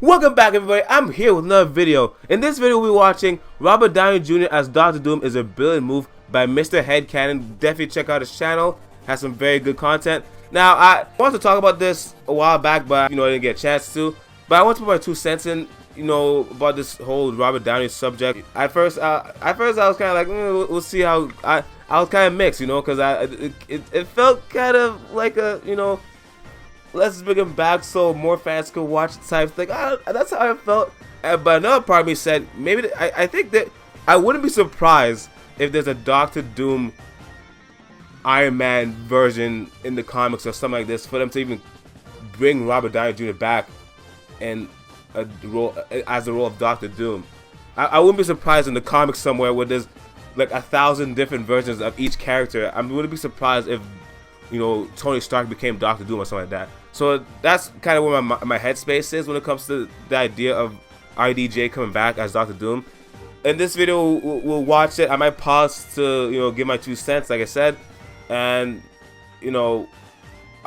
Welcome back, everybody. I'm here with another video. In this video, we'll be watching Robert Downey Jr. as Dr. Doom is a brilliant move by Mr. Headcanon. Definitely check out his channel. Has some very good content. Now, I wanted to talk about this a while back, but I didn't get a chance to. But I want to put my 2 cents in, about this whole Robert Downey subject. At first I was kind of like, we'll see how. I was kind of mixed, because it felt kind of like a, let's bring him back so more fans could watch the type thing. That's how I felt. But another part of me said, maybe I think that I wouldn't be surprised if there's a Doctor Doom Iron Man version in the comics or something like this, for them to even bring Robert Downey Jr. back in a role as the role of Doctor Doom. I wouldn't be surprised in the comics somewhere where there's like 1,000 different versions of each character. I wouldn't be surprised if Tony Stark became Doctor Doom or something like that. So that's kind of where my headspace is when it comes to the idea of RDJ coming back as Doctor Doom. In this video, we'll watch it. I might pause to give my 2 cents, like I said, and I'll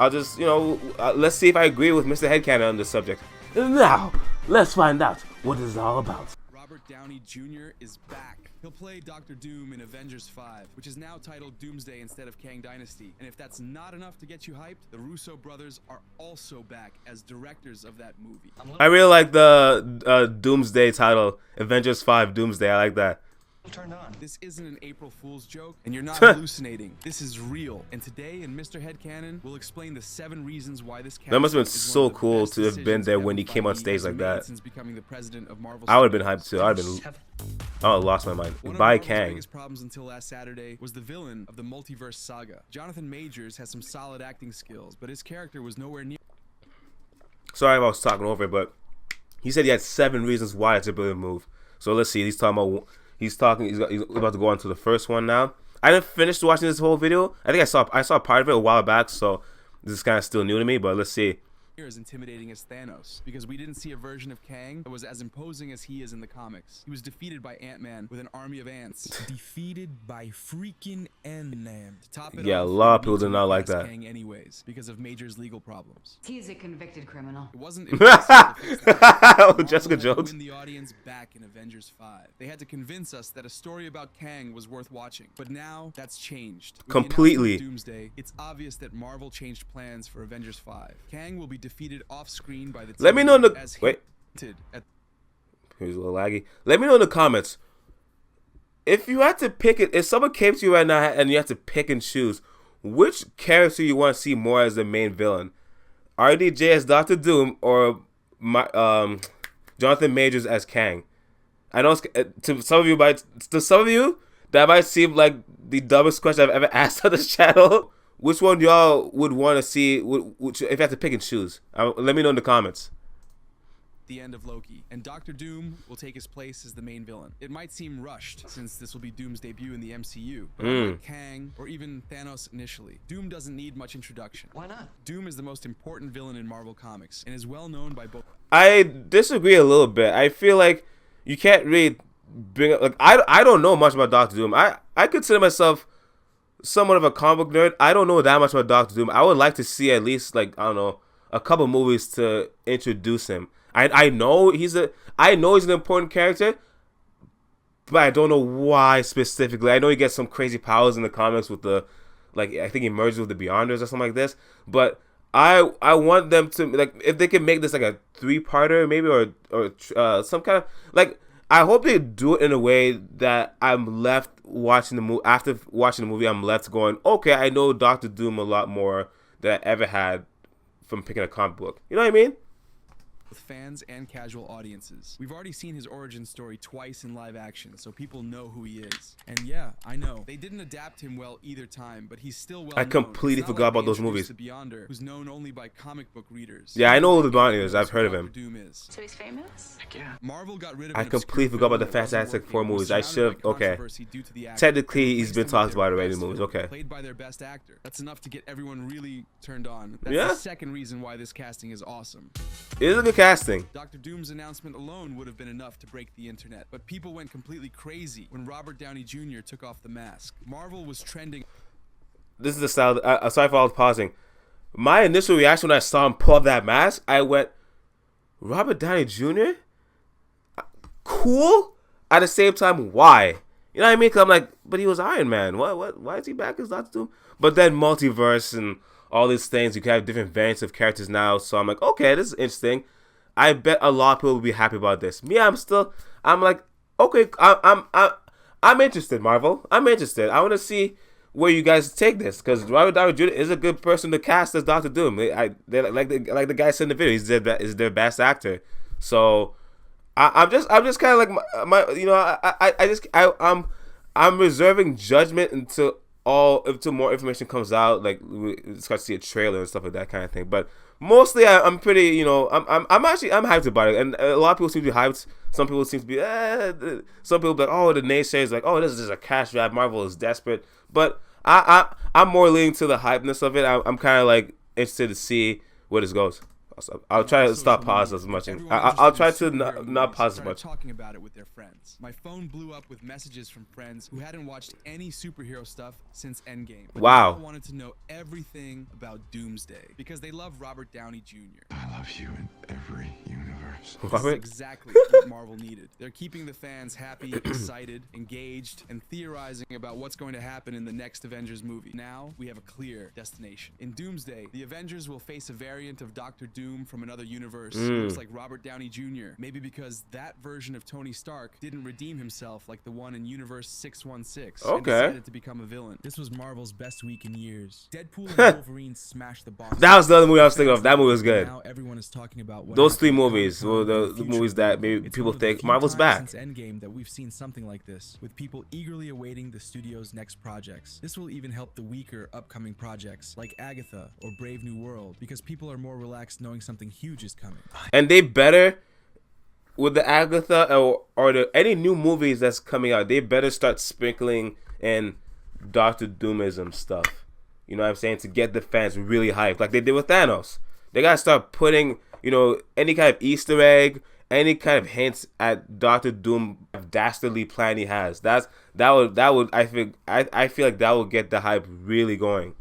just let's see if I agree with Mr. Headcanon on this subject. Now, let's find out what this is all about. Robert Downey Jr. is back. He'll play Dr. Doom in Avengers 5, which is now titled Doomsday instead of Kang Dynasty. And if that's not enough to get you hyped, the Russo brothers are also back as directors of that movie. I really like the Doomsday title, Avengers 5 Doomsday. I like that. Turned on. This isn't an April Fool's joke, and you're not hallucinating. This is real. And today in Mr. Headcanon, we'll explain the 7 reasons why this. That must have been so cool to have been there when he came on stage like that. Since becoming the president of Marvel, I would have been hyped too. I would have lost my mind. By Kang. Biggest problems until last Saturday was the villain of the multiverse saga. Jonathan Majors has some solid acting skills, but his character was nowhere near. Sorry if I was talking over it, but he said he had 7 reasons why it's a brilliant move. So let's see. He's talking about. He's about to go on to the first one now. I didn't finish watching this whole video. I think I saw part of it a while back, so this is kind of still new to me, but let's see. As intimidating as Thanos, because we didn't see a version of Kang that was as imposing as he is in the comics. He was defeated by Ant-Man with an army of ants. Defeated by freaking Ant-Man. To top it yeah, off, a lot of people did not like that. Kang anyways, because of Major's legal problems. He's a convicted criminal. It wasn't impossible to fix that. Jessica Jones. Win the audience back in Avengers 5. They had to convince us that a story about Kang was worth watching. But now that's changed. With completely. Doomsday, it's obvious that Marvel changed plans for Avengers 5. Kang will be defeated off screen by the. Let me know in the wait. Here's a little laggy. Let me know in the comments if you had to pick it. If someone came to you right now and you had to pick and choose which character you want to see more as the main villain, RDJ as Doctor Doom or Jonathan Majors as Kang. I know to some of you that might seem like the dumbest question I've ever asked on this channel. Which one y'all would want to see if you had to pick and choose? Let me know in the comments. The end of Loki, and Doctor Doom will take his place as the main villain. It might seem rushed since this will be Doom's debut in the MCU, but unlike Kang or even Thanos initially, Doom doesn't need much introduction. Why not? Doom is the most important villain in Marvel Comics and is well known by both. I disagree a little bit. I feel like you can't really bring up, like I don't know much about Doctor Doom. I consider myself somewhat of a comic book nerd. I don't know that much about Doctor Doom. I would like to see at least, like, I don't know, a couple movies to introduce him. I know he's an important character, but I don't know why specifically. I know he gets some crazy powers in the comics with the, like, I think he merges with the Beyonders or something like this. But I want them to, like, if they can make this like a 3-parter maybe, or some kind of, like, I hope they do it in a way that I'm left watching the movie. After watching the movie, I'm left going, okay, I know Doctor Doom a lot more than I ever had from picking a comic book. You know what I mean? With fans and casual audiences. We've already seen his origin story twice in live action, so people know who he is. And yeah, I know they didn't adapt him well either time, but he's still well known. I completely forgot about those movies. The Beyonder, who's known only by comic book readers. Yeah, I know who the Beyonder is. I've heard of him. Doom is. So he's famous? Heck yeah. Marvel got rid of. I completely forgot about the Fantastic Four movies. I should. Okay. Technically, he's been talked about already in the movies. Okay. Played by their best actor. That's enough to get everyone really turned on. That's yeah. The second reason why this casting is awesome. It is a good casting. Dr. Doom's announcement alone would have been enough to break the internet, but people went completely crazy when Robert Downey Jr. took off the mask. Marvel was trending. This is the style. Sorry for all the pausing. My initial reaction when I saw him pull off that mask, I went, Robert Downey Jr. Cool. At the same time, why? You know what I mean? 'Cause I'm like, but he was Iron Man. What? Why is he back as Doctor Doom? But then multiverse and all these things, you can have different variants of characters now. So I'm like, okay, this is interesting. I bet a lot of people will be happy about this. Me, I'm like, okay, I'm interested, Marvel. I'm interested. I want to see where you guys take this, because Robert Downey Jr. is a good person to cast as Doctor Doom. Like the guy said in the video, he's their best actor. So I'm just kind of like my you know, I'm reserving judgment until more information comes out, like we start to see a trailer and stuff like that kind of thing. But mostly I'm pretty, you know, I'm hyped about it, and a lot of people seem to be hyped. Some people seem to be some people be like, oh, the naysayers like, oh, this is just a cash grab, Marvel is desperate. But I'm more leaning to the hypeness of it. I'm kind of like interested to see where this goes. I'll try to stop pause as much. I'll try to not pause as much. Talking about it with their friends. My phone blew up with messages from friends who hadn't watched any superhero stuff since Endgame. But wow. They wanted to know everything about Doomsday because they love Robert Downey Jr. I love you in every universe. This is exactly what Marvel needed. They're keeping the fans happy, excited, engaged, and theorizing about what's going to happen in the next Avengers movie. Now we have a clear destination. In Doomsday, the Avengers will face a variant of Doctor Doom from another universe. Looks like Robert Downey Jr. Maybe because that version of Tony Stark didn't redeem himself like the one in Universe 616 and decided to become a villain. This was Marvel's best week in years. Deadpool and Wolverine smashed the box. That was the other movie I was thinking of. That movie was good. Now everyone is talking about what those three movies were the movies that maybe people think Marvel's back. Since Endgame that we've seen something like this, with people eagerly awaiting the studio's next projects. This will even help the weaker upcoming projects like Agatha or Brave New World, because people are more relaxed knowing something huge is coming. And they better, with the Agatha or any new movies that's coming out, they better start sprinkling in Doctor Doomism stuff. You know what I'm saying? To get the fans really hyped, like they did with Thanos. They gotta start putting, you know, any kind of Easter egg, any kind of hints at Doctor Doom dastardly plan he has. That would I feel like that would get the hype really going.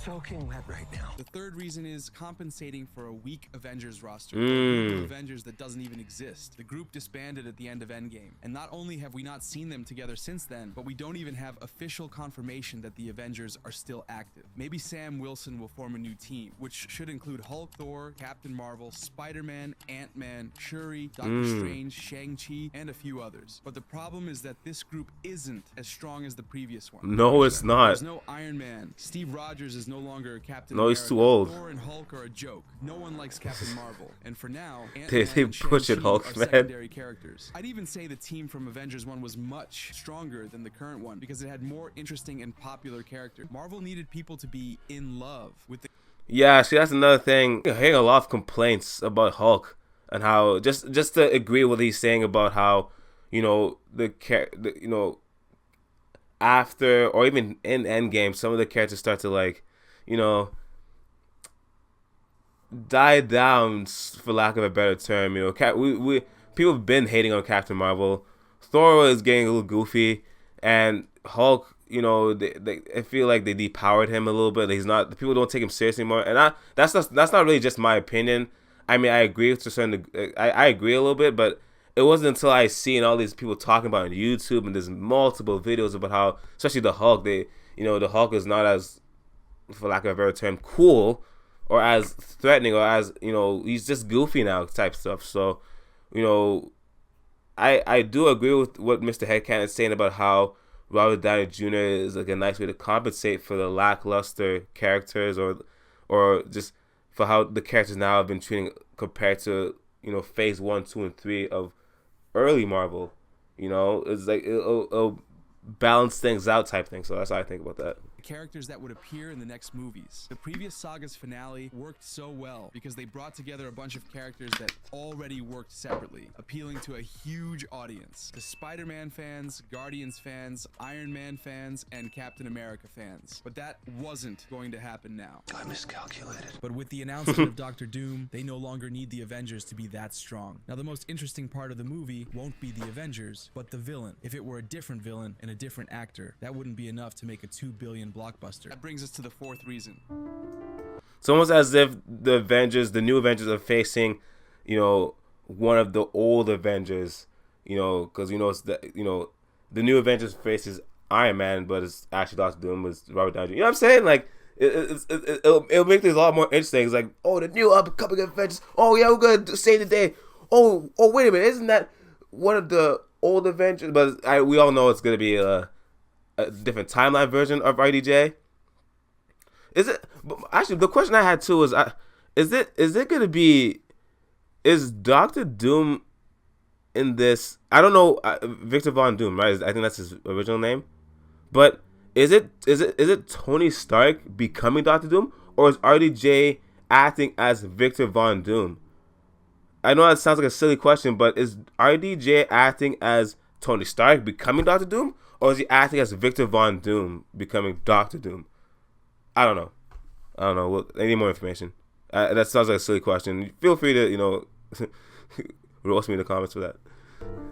Soaking wet right now. The third reason is compensating for a weak Avengers roster. A group of Avengers that doesn't even exist. The group disbanded at the end of Endgame. And not only have we not seen them together since then, but we don't even have official confirmation that the Avengers are still active. Maybe Sam Wilson will form a new team, which should include Hulk, Thor, Captain Marvel, Spider-Man, Ant-Man, Shuri, Doctor Strange, Shang-Chi, and a few others. But the problem is that this group isn't as strong as the previous one. No, it's not. There's no Iron Man. Steve Rogers is no longer Captain No, America. he's too old. Thor and Hulk are a joke. No one likes Captain Marvel. And for now, They Ant-Man and push it, Shang-Chi Hulk, are man. secondary characters. I'd even say the team from Avengers 1 was much stronger than the current one because it had more interesting and popular characters. Marvel needed people to be in love with the... Yeah, see, that's another thing. I'm hearing a lot of complaints about Hulk and how just to agree with what he's saying about how, you know, you know, after or even in Endgame, some of the characters start to, like, you know, die down, for lack of a better term. You know, we people have been hating on Captain Marvel. Thor is getting a little goofy, and Hulk, you know, I feel like they depowered him a little bit. He's not. The people don't take him seriously anymore, and that's not really just my opinion. I mean, I agree to a certain. I agree a little bit, but it wasn't until I seen all these people talking about it on YouTube, and there's multiple videos about how, especially the Hulk, the Hulk is not as, for lack of a better term, cool or as threatening or as, you know, he's just goofy now type stuff. So, you know, I do agree with what Mr. Headcan is saying about how Robert Downey Jr. is like a nice way to compensate for the lackluster characters or just for how the characters now have been treating compared to, you know, phase 1, 2, and 3 of early Marvel. You know, it's like it'll balance things out type thing. So that's how I think about that. Characters that would appear in the next movies. The previous saga's finale worked so well because they brought together a bunch of characters that already worked separately, appealing to a huge audience. The Spider-Man fans, Guardians fans, Iron Man fans, and Captain America fans. But that wasn't going to happen now. I miscalculated. But with the announcement of Doctor Doom, they no longer need the Avengers to be that strong. Now, the most interesting part of the movie won't be the Avengers, but the villain. If it were a different villain and a different actor, that wouldn't be enough to make a $2 billion blockbuster. That brings us to the fourth reason. It's almost as if the new Avengers are facing one of the old Avengers, because it's the new Avengers faces Iron Man, but it's actually Doctor Doom with Robert Downey Jr. You know what I'm saying? Like it'll make things a lot more interesting. It's like, oh, the new upcoming Avengers. Oh yeah, we're gonna save the day. Oh wait a minute, isn't that one of the old Avengers? But we all know it's gonna be a different timeline version of RDJ. Is it? Actually, the question I had too is it gonna be? Is Doctor Doom in this? I don't know. Victor Von Doom, right? I think that's his original name. But is it Tony Stark becoming Doctor Doom, or is RDJ acting as Victor Von Doom? I know that sounds like a silly question, but is RDJ acting as Tony Stark becoming Doctor Doom, or is he acting as Victor Von Doom becoming Doctor Doom? I don't know. I need more information. That sounds like a silly question. Feel free to roast me in the comments for that.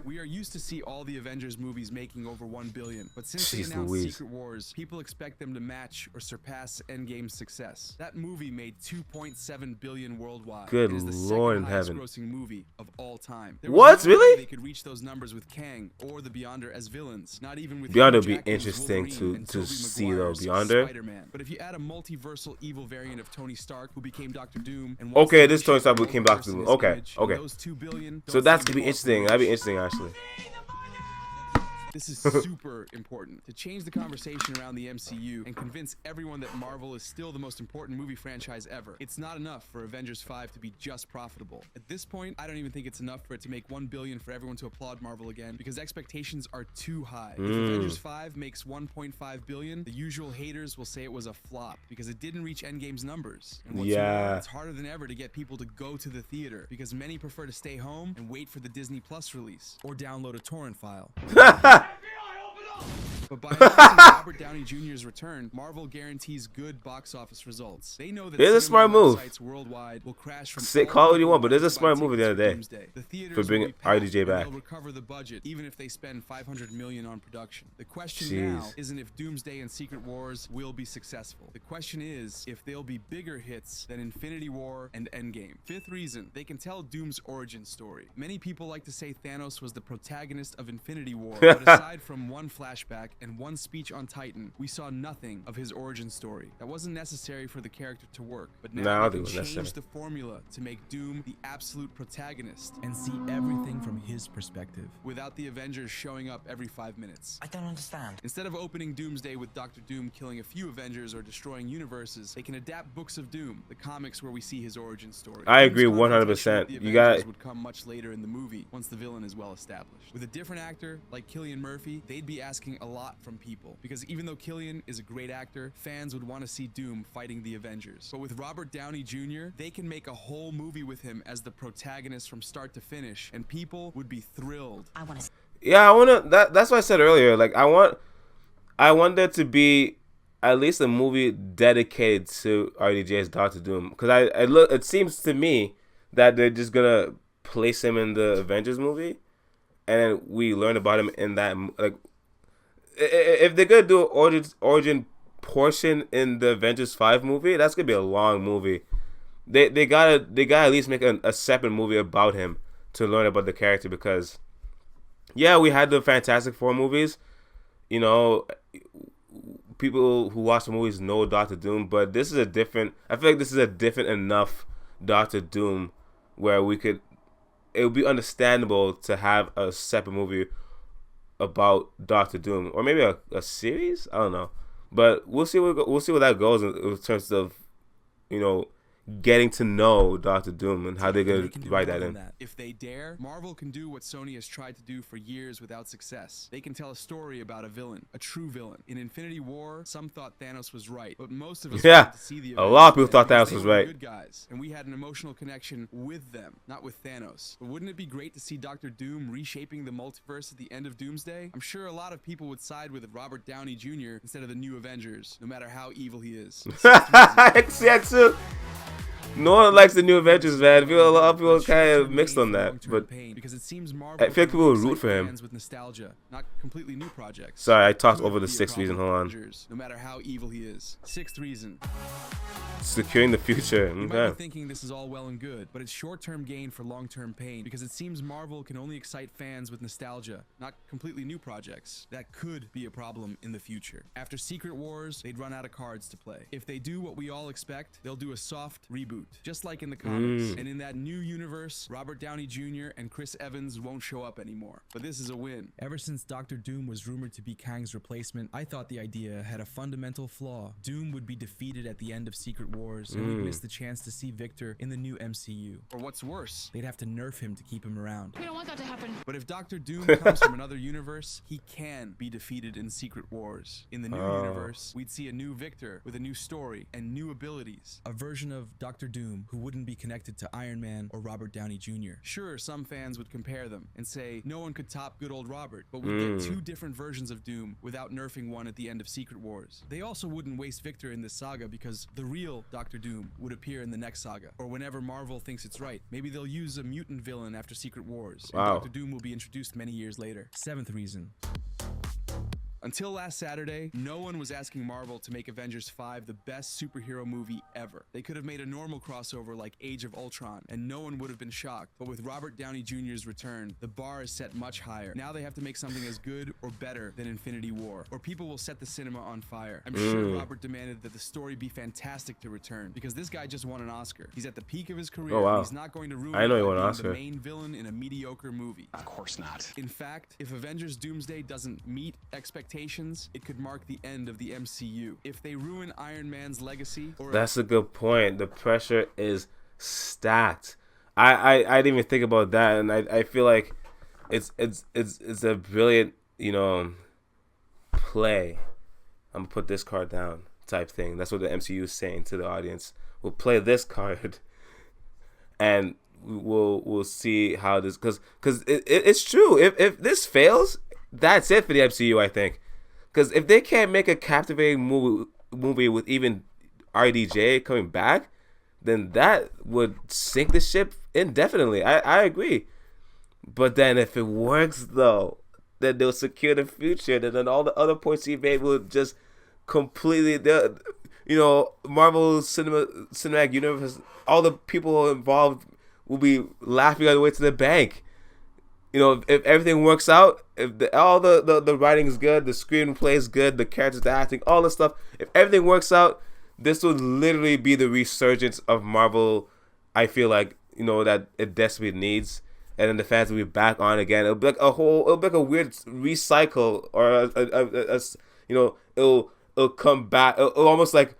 We are used to see all the Avengers movies making over $1 billion, but since they announced Secret Wars, people expect them to match or surpass Endgame's success. That movie made $2.7 billion worldwide. Good It is the Lord in second highest heaven. grossing movie of all time. What? Really? They could reach those numbers with Kang or the Beyonder as villains. Not even with Beyonder Hugh would be Jackman's interesting Wolverine to and see Tobey though. Maguire's Beyonder. Spider-Man. But if you add a multiversal evil variant of Tony Stark who became Doctor Doom and Okay, this Tony Stark became Doctor Doom. Okay. those $2 billion So that's gonna be interesting. That'd be interesting actually. This is super important to change the conversation around the MCU and convince everyone that Marvel is still the most important movie franchise ever. It's not enough for Avengers 5 to be just profitable. At this point, I don't even think it's enough for it to make $1 billion for everyone to applaud Marvel again, because expectations are too high. If Avengers 5 makes $1.5 billion, the usual haters will say it was a flop because it didn't reach Endgame's numbers. And what's more, it's harder than ever to get people to go to the theater because many prefer to stay home and wait for the Disney Plus release or download a torrent file. But by announcing Robert Downey Jr.'s return, Marvel guarantees good box office results. They know that it's a smart move. Sites worldwide will crash from Say call it what you want, but it's a smart move at the end of the day for bringing RDJ back. They'll recover the budget even if they spend $500 million on production. The question now isn't if Doomsday and Secret Wars will be successful. The question is if they'll be bigger hits than Infinity War and Endgame. Fifth reason, they can tell Doom's origin story. Many people like to say Thanos was the protagonist of Infinity War, but aside from one flashback and one speech on Titan, we saw nothing of his origin story. That wasn't necessary for the character to work, but now they can change the formula to make Doom the absolute protagonist and see everything from his perspective, without the Avengers showing up every 5 minutes. I don't understand. Instead of opening Doomsday with Doctor Doom killing a few Avengers or destroying universes, they can adapt Books of Doom, the comics where we see his origin story. I agree 100%. You got would come much later in the movie once the villain is well established. With a different actor like Cillian Murphy, they'd be asking a lot from people, because even though Cillian is a great actor, fans would want to see Doom fighting the Avengers. But with Robert Downey Jr., they can make a whole movie with him as the protagonist from start to finish, and people would be thrilled. Yeah, I wanna. That's what I said earlier. Like I want there to be at least a movie dedicated to RDJ's Doctor Doom, because it seems to me that they're just gonna place him in the Avengers movie, and then we learn about him in that. Like, if they're gonna do an origin portion in the Avengers 5 movie, that's gonna be a long movie. They gotta at least make a separate movie about him to learn about the character, because we had the Fantastic Four movies. People who watch the movies know Doctor Doom, but this is a different. I feel like this is a different enough Doctor Doom where it would be understandable to have a separate movie about Doctor Doom, or maybe a series. I don't know, but we'll see where that goes in terms of getting to know Doctor Doom and how they're going to write that in. If they dare, Marvel can do what Sony has tried to do for years without success. They can tell a story about a villain, a true villain. In Infinity War, some thought Thanos was right, but most of us wanted to see the a lot of people thought Thanos was right. Good guys, and we had an emotional connection with them, not with Thanos. But wouldn't it be great to see Doctor Doom reshaping the multiverse at the end of Doomsday? I'm sure a lot of people would side with Robert Downey Jr. instead of the new Avengers, no matter how evil he is. Yeah, too. No one likes the new Avengers, man. A lot of people kind of mixed on that, but because it seems I feel like people will root for him. with nostalgia, not completely new projects. Sorry, I talked Doom over would the be a sixth reason. problem Hold for on. Avengers, no matter how evil he is. Sixth reason. Securing the future. You might be Okay. thinking this is all well and good, but it's short-term gain for long-term pain because it seems Marvel can only excite fans with nostalgia, not completely new projects. That could be a problem in the future. After Secret Wars, they'd run out of cards to play. If they do what we all expect, they'll do a soft reboot, just like in the comics. And in that new universe, Robert Downey Jr. and Chris Evans won't show up anymore. But this is a win. Ever since Doctor Doom was rumored to be Kang's replacement, I thought the idea had a fundamental flaw. Doom would be defeated at the end of Secret Wars, and we'd miss the chance to see Victor in the new MCU. Or what's worse, they'd have to nerf him to keep him around. We don't want that to happen. But if Doctor Doom comes from another universe, he can be defeated in Secret Wars. In the new universe, we'd see a new Victor with a new story and new abilities. A version of Doctor Doom who wouldn't be connected to Iron Man or Robert Downey Jr. Sure, some fans would compare them and say no one could top good old Robert, but we'd get two different versions of Doom without nerfing one at the end of Secret Wars. They also wouldn't waste Victor in this saga because the real Doctor Doom would appear in the next saga, or whenever Marvel thinks it's right. Maybe they'll use a mutant villain after Secret Wars, and Wow. Doctor Doom will be introduced many years later. Seventh reason. Until last Saturday, no one was asking Marvel to make Avengers 5 the best superhero movie ever. They could have made a normal crossover like Age of Ultron, and no one would have been shocked. But with Robert Downey Jr.'s return, the bar is set much higher. Now they have to make something as good or better than Infinity War, or people will set the cinema on fire. I'm sure Robert demanded that the story be fantastic to return, because this guy just won an Oscar. He's at the peak of his career. Oh, wow. He's not going to ruin I know it he by won an being Oscar. the main villain in a mediocre movie. Of course not. In fact, if Avengers Doomsday doesn't meet expectations, it could mark the end of the MCU. If they ruin Iron Man's legacy, or That's a good point. The pressure is stacked. I didn't even think about that, and I feel like it's a brilliant, you know, play. I'm gonna put this card down type thing. That's what the MCU is saying to the audience. We'll play this card, and we'll see how this, because it's true. If this fails, that's it for the MCU, I think. Because if they can't make a captivating movie with even RDJ coming back, then that would sink the ship indefinitely. I agree. But then if it works, though, then they'll secure the future. And then all the other points he made will just completely, you know, Marvel Cinematic Universe, all the people involved will be laughing all the way to the bank. You know, if everything works out, if all the writing is good, the screenplay is good, the characters, the acting, all the stuff, if everything works out, this would literally be the resurgence of Marvel. I feel like, you know, that it desperately needs, and then the fans will be back on again. It'll be like a weird recycle, or you know, it'll come back. It'll almost like,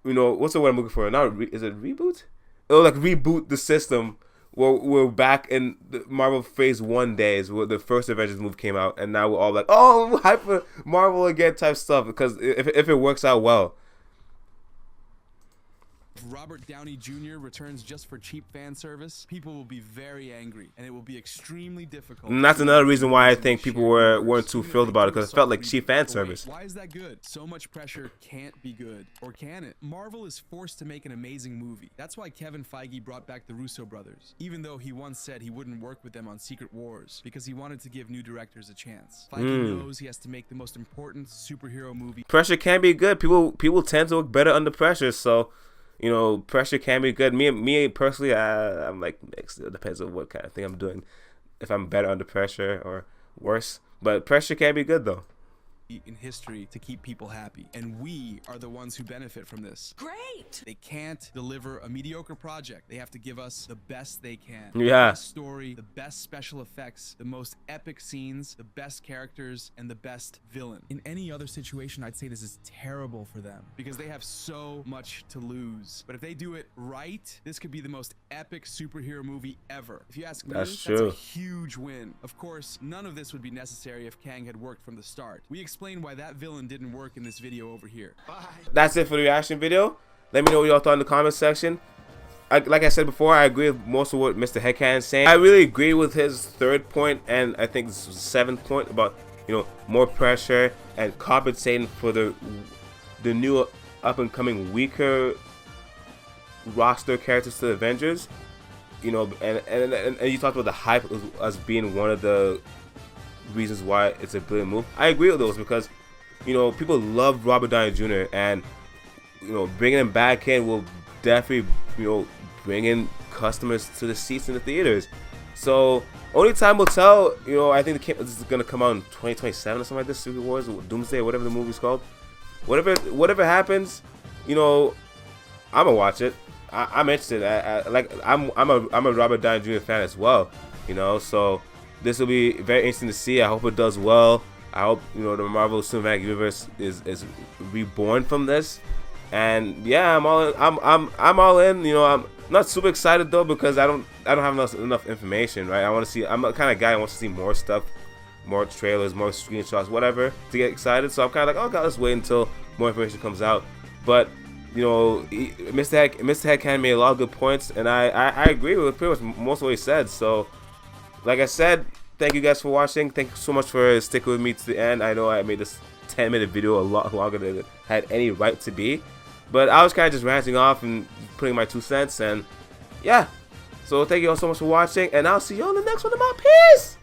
you know, what's the word I'm looking for? Is it reboot? It'll like reboot the system. We're back in the Marvel Phase 1 days where the first Avengers movie came out, and now we're all like, oh, hype for Marvel again type stuff, because if it works out well. If Robert Downey Jr. returns just for cheap fan service, people will be very angry, and it will be extremely difficult. And that's another reason why I think people weren't too thrilled about it, because it felt like cheap fan service. Why is that good? So much pressure can't be good. Or can it? Marvel is forced to make an amazing movie. That's why Kevin Feige brought back the Russo brothers, even though he once said he wouldn't work with them on Secret Wars, because he wanted to give new directors a chance. Feige knows he has to make the most important superhero movie. Pressure can be good. People tend to work better under pressure, so, you know, pressure can be good. Me personally, I'm like mixed. It depends on what kind of thing I'm doing. If I'm better under pressure or worse, but pressure can be good though. In history to keep people happy, and we are the ones who benefit from this. Great! They can't deliver a mediocre project. They have to give us the best they can. Yeah. The best story, the best special effects, the most epic scenes, the best characters, and the best villain. In any other situation, I'd say this is terrible for them because they have so much to lose. But if they do it right, this could be the most epic superhero movie ever. If you ask me, That's that's true. a huge win. Of course, none of this would be necessary if Kang had worked from the start. We explain why that villain didn't work in this video over here. That's it for the reaction video. Let me know what y'all thought in the comment section. Like I said before, I agree with most of what Mr. Headcan is saying. I really agree with his third point, and I think this was seventh point about, you know, more pressure and compensating for the new up and coming weaker roster characters to the Avengers. You know, and you talked about the hype as being one of the reasons why it's a brilliant move. I agree with those because, you know, people love Robert Downey Jr. and, you know, bringing him back in will definitely, you know, bring in customers to the seats in the theaters. So only time will tell. You know, I think this is gonna come out in 2027 or something like this. Secret Wars, or Doomsday, whatever the movie's called. Whatever happens, you know, I'm gonna watch it. I'm interested. I'm a Robert Downey Jr. fan as well. You know, so this will be very interesting to see. I hope it does well. I hope, you know, the Marvel Cinematic Universe is reborn from this. And yeah, I'm all in. You know, I'm not super excited though because I don't have enough information, right? I want to see. I'm the kind of guy who wants to see more stuff, more trailers, more screenshots, whatever, to get excited. So I'm kind of like, okay, let's wait until more information comes out. But you know, Mr. Headcanon made a lot of good points, and I agree with pretty much most of what he said. So, like I said, thank you guys for watching. Thank you so much for sticking with me to the end. I know I made this 10-minute video a lot longer than it had any right to be. But I was kind of just ranting off and putting my 2 cents, and yeah. So thank you all so much for watching, and I'll see you on the next one of my peace.